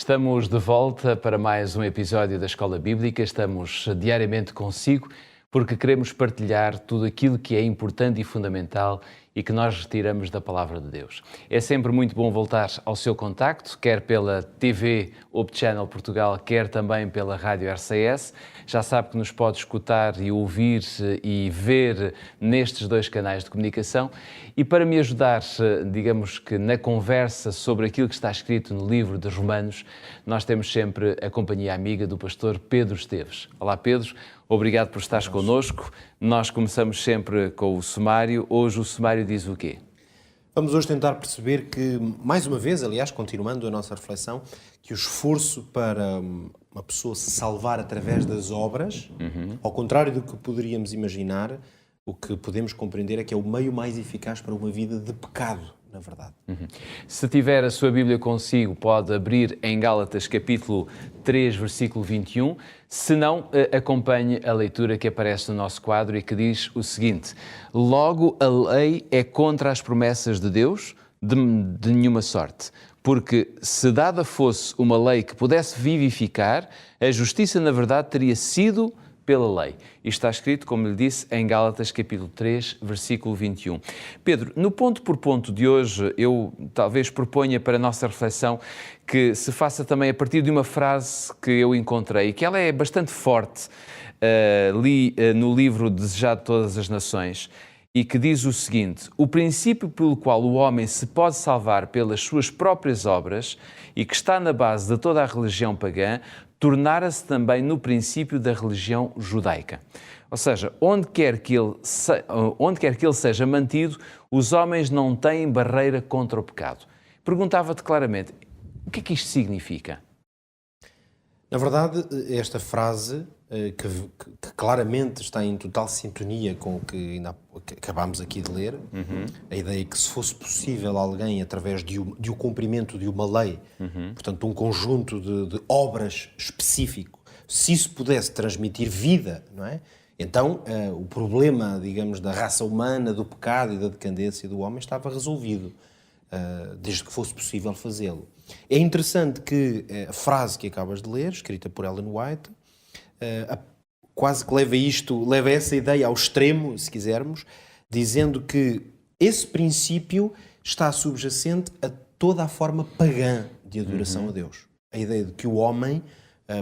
Estamos de volta para mais um episódio da Escola Bíblica. Estamos diariamente consigo porque queremos partilhar tudo aquilo que é importante e fundamental e que nós retiramos da Palavra de Deus. É sempre muito bom voltar ao seu contacto, quer pela TV Hope Channel Portugal, quer também pela Rádio RCS. Já sabe que nos pode escutar e ouvir e ver nestes dois canais de comunicação. E para me ajudar, digamos que na conversa sobre aquilo que está escrito no livro de Romanos, nós temos sempre a companhia amiga do pastor Pedro Esteves. Olá Pedro, obrigado por estares connosco. Nós começamos sempre com o sumário. Hoje o sumário diz o quê? Vamos hoje tentar perceber que, mais uma vez, aliás, continuando a nossa reflexão, que o esforço para uma pessoa se salvar através das obras, ao contrário do que poderíamos imaginar, o que podemos compreender é que é o meio mais eficaz para uma vida de pecado, na verdade. Se tiver a sua Bíblia consigo, pode abrir em Gálatas capítulo 3, versículo 21. Se não, acompanhe a leitura que aparece no nosso quadro e que diz o seguinte: logo a lei é contra as promessas de Deus de nenhuma sorte. Porque se dada fosse uma lei que pudesse vivificar, a justiça na verdade teria sido pela lei. Isto está escrito, como lhe disse, em Gálatas capítulo 3, versículo 21. Pedro, no ponto por ponto de hoje, eu talvez proponha para a nossa reflexão que se faça também a partir de uma frase que eu encontrei, que ela é bastante forte, li no livro Desejado de Todas as Nações, e que diz o seguinte: o princípio pelo qual o homem se pode salvar pelas suas próprias obras e que está na base de toda a religião pagã, tornara-se também no princípio da religião judaica. Ou seja, onde quer que ele seja mantido, os homens não têm barreira contra o pecado. Perguntava-te claramente, o que é que isto significa? Na verdade, esta frase, que claramente está em total sintonia com o que acabámos aqui de ler, a ideia que se fosse possível alguém, através de o cumprimento de uma lei, portanto, um conjunto de obras específico, se isso pudesse transmitir vida, não é? Então, o problema, digamos, da raça humana, do pecado e da decadência do homem estava resolvido, desde que fosse possível fazê-lo. É interessante que a frase que acabas de ler, escrita por Ellen White, quase que leva essa ideia ao extremo, se quisermos, dizendo que esse princípio está subjacente a toda a forma pagã de adoração a Deus. A ideia de que o homem,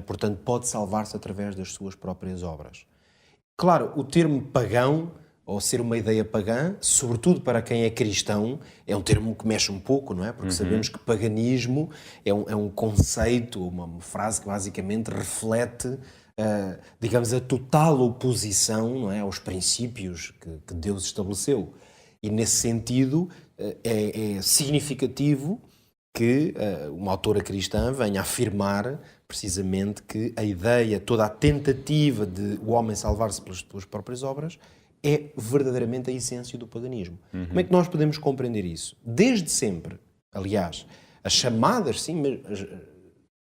portanto, pode salvar-se através das suas próprias obras. Claro, o termo pagão, ou ser uma ideia pagã, sobretudo para quem é cristão, é um termo que mexe um pouco, não é? Porque sabemos que paganismo é um conceito, uma frase que basicamente reflete, digamos, a total oposição, não é, aos princípios que Deus estabeleceu. E nesse sentido é significativo que uma autora cristã venha afirmar precisamente que a ideia, toda a tentativa de o homem salvar-se pelas suas próprias obras é verdadeiramente a essência do paganismo. Como é que nós podemos compreender isso? Desde sempre, aliás, as chamadas, sim,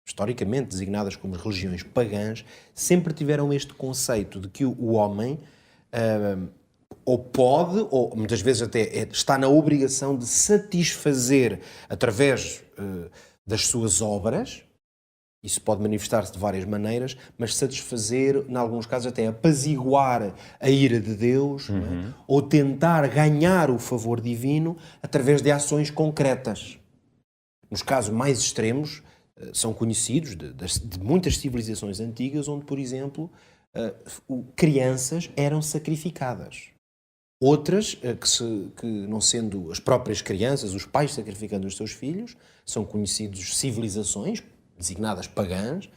historicamente designadas como religiões pagãs, sempre tiveram este conceito de que o homem ou pode, ou muitas vezes até está na obrigação de satisfazer através das suas obras. Isso pode manifestar-se de várias maneiras, mas satisfazer, em alguns casos até apaziguar a ira de Deus, não é? Ou tentar ganhar o favor divino através de ações concretas. Nos casos mais extremos, são conhecidos de muitas civilizações antigas, onde, por exemplo, crianças eram sacrificadas. Outras, que não sendo as próprias crianças, os pais sacrificando os seus filhos, são conhecidos civilizações designadas pagãs,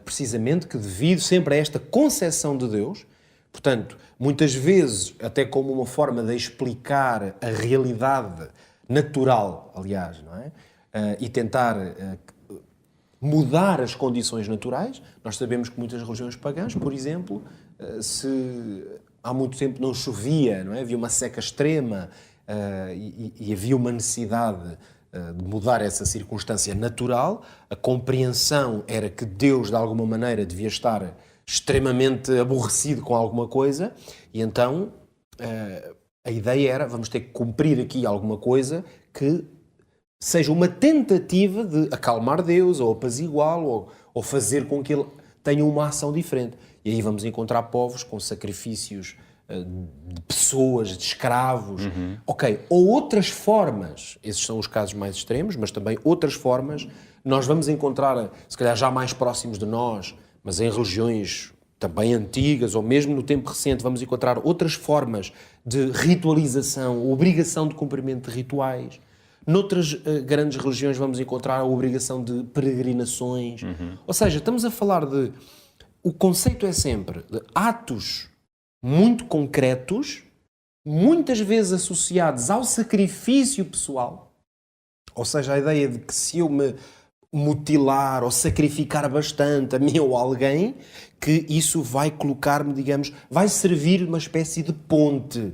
precisamente que devido sempre a esta concepção de Deus, portanto, muitas vezes até como uma forma de explicar a realidade natural, aliás, não é? E tentar mudar as condições naturais. Nós sabemos que muitas religiões pagãs, por exemplo, se há muito tempo não chovia, não é? Havia uma seca extrema e havia uma necessidade de mudar essa circunstância natural, a compreensão era que Deus, de alguma maneira, devia estar extremamente aborrecido com alguma coisa, e então a ideia era, vamos ter que cumprir aqui alguma coisa que seja uma tentativa de acalmar Deus, ou apaziguá-lo, ou fazer com que ele tenha uma ação diferente. E aí vamos encontrar povos com sacrifícios de pessoas, de escravos, ok, ou outras formas, esses são os casos mais extremos, mas também outras formas, nós vamos encontrar, se calhar já mais próximos de nós, mas em religiões também antigas, ou mesmo no tempo recente, vamos encontrar outras formas de ritualização, obrigação de cumprimento de rituais. Noutras grandes religiões vamos encontrar a obrigação de peregrinações. Ou seja, estamos a falar de... O conceito é sempre de atos muito concretos, muitas vezes associados ao sacrifício pessoal. Ou seja, a ideia de que se eu me mutilar ou sacrificar bastante a mim ou a alguém, que isso vai colocar-me, digamos, vai servir uma espécie de ponte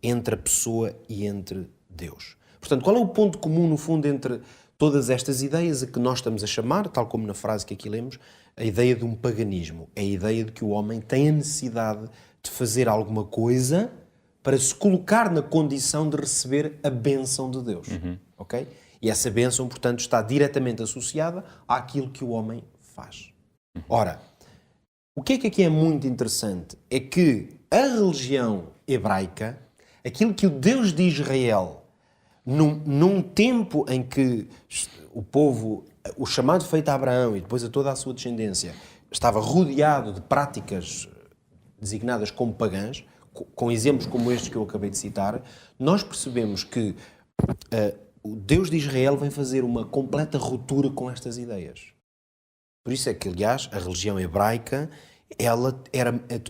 entre a pessoa e entre Deus. Portanto, qual é o ponto comum, no fundo, entre todas estas ideias a que nós estamos a chamar, tal como na frase que aqui lemos, a ideia de um paganismo? É a ideia de que o homem tem a necessidade de fazer alguma coisa para se colocar na condição de receber a bênção de Deus. Ok? E essa bênção, portanto, está diretamente associada àquilo que o homem faz. Ora, o que é que aqui é muito interessante? É que a religião hebraica, aquilo que o Deus de Israel, num tempo em que o povo, o chamado feito a Abraão e depois a toda a sua descendência, estava rodeado de práticas designadas como pagãs, com exemplos como estes que eu acabei de citar, nós percebemos que o Deus de Israel vem fazer uma completa ruptura com estas ideias. Por isso é que, aliás, a religião hebraica,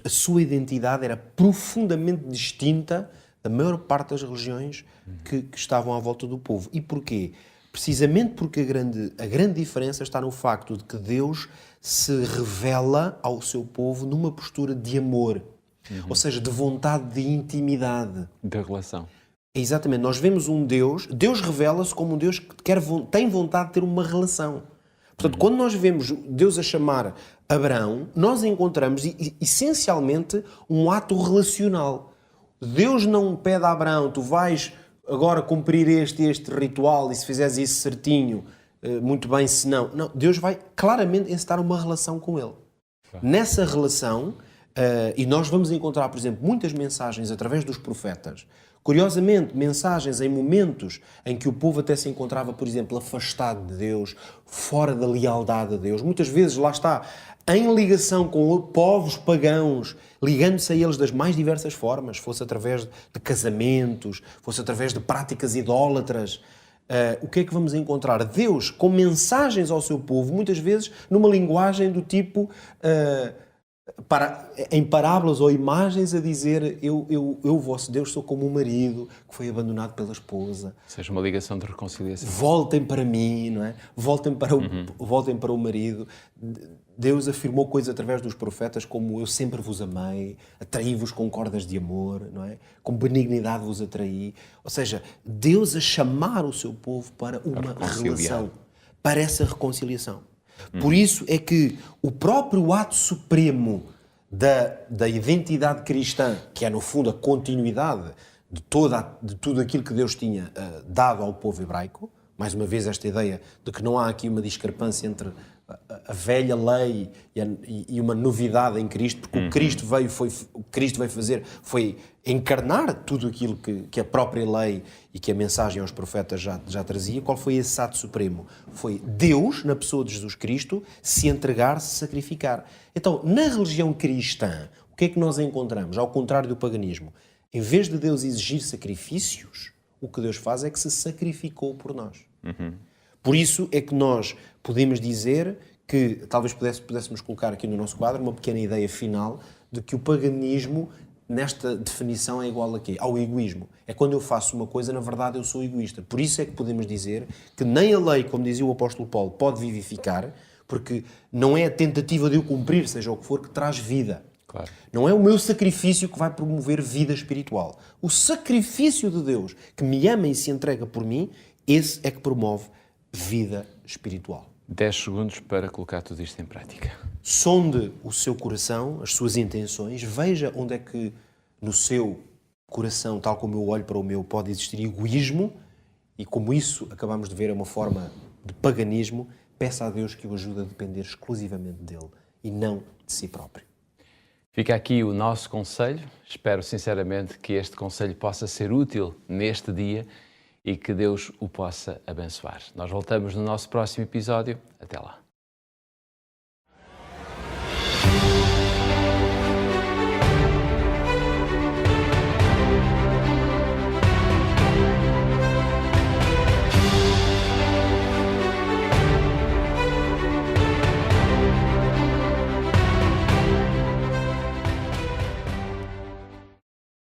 a sua identidade era profundamente distinta da maior parte das religiões que estavam à volta do povo. E porquê? Precisamente porque a grande diferença está no facto de que Deus se revela ao seu povo numa postura de amor, ou seja, de vontade de intimidade. Da relação. Exatamente. Nós vemos um Deus revela-se como um Deus que tem vontade de ter uma relação. Portanto, quando nós vemos Deus a chamar Abraão, nós encontramos essencialmente um ato relacional. Deus não pede a Abraão, tu vais agora cumprir este ritual e se fizeres isso certinho, muito bem, se não. Não, Deus vai claramente encetar uma relação com ele. Claro. Nessa relação, e nós vamos encontrar, por exemplo, muitas mensagens através dos profetas. Curiosamente, mensagens em momentos em que o povo até se encontrava, por exemplo, afastado de Deus, fora da lealdade a Deus. Muitas vezes, lá está, em ligação com povos pagãos, ligando-se a eles das mais diversas formas, fosse através de casamentos, fosse através de práticas idólatras. O que é que vamos encontrar? Deus com mensagens ao seu povo, muitas vezes numa linguagem do tipo... em parábolas ou imagens a dizer eu, vosso Deus, sou como um marido que foi abandonado pela esposa. Ou seja, uma ligação de reconciliação. Voltem para mim, não é? Voltem para o marido. Deus afirmou coisas através dos profetas como eu sempre vos amei, atraí-vos com cordas de amor, não é? Com benignidade vos atraí. Ou seja, Deus a chamar o seu povo para uma relação, para essa reconciliação. Por isso é que o próprio ato supremo da identidade cristã, que é no fundo a continuidade de tudo aquilo que Deus tinha dado ao povo hebraico, mais uma vez esta ideia de que não há aqui uma discrepância entre a velha lei e uma novidade em Cristo, porque o que Cristo veio fazer foi encarnar tudo aquilo que a própria lei e que a mensagem aos profetas já trazia. Qual foi esse ato supremo? Foi Deus, na pessoa de Jesus Cristo, se entregar, se sacrificar. Então, na religião cristã, o que é que nós encontramos? Ao contrário do paganismo, em vez de Deus exigir sacrifícios, o que Deus faz é que se sacrificou por nós. Por isso é que nós podemos dizer que, talvez pudéssemos colocar aqui no nosso quadro uma pequena ideia final de que o paganismo, nesta definição, é igual a quê? Ao egoísmo. É quando eu faço uma coisa, na verdade eu sou egoísta. Por isso é que podemos dizer que nem a lei, como dizia o apóstolo Paulo, pode vivificar, porque não é a tentativa de eu cumprir, seja o que for, que traz vida. Claro. Não é o meu sacrifício que vai promover vida espiritual. O sacrifício de Deus, que me ama e se entrega por mim, esse é que promove vida espiritual. 10 segundos para colocar tudo isto em prática. Sonde o seu coração, as suas intenções, veja onde é que no seu coração, tal como eu olho para o meu, pode existir egoísmo e como isso acabamos de ver é uma forma de paganismo, peça a Deus que o ajude a depender exclusivamente dele e não de si próprio. Fica aqui o nosso conselho. Espero sinceramente que este conselho possa ser útil neste dia e que Deus o possa abençoar. Nós voltamos no nosso próximo episódio. Até lá.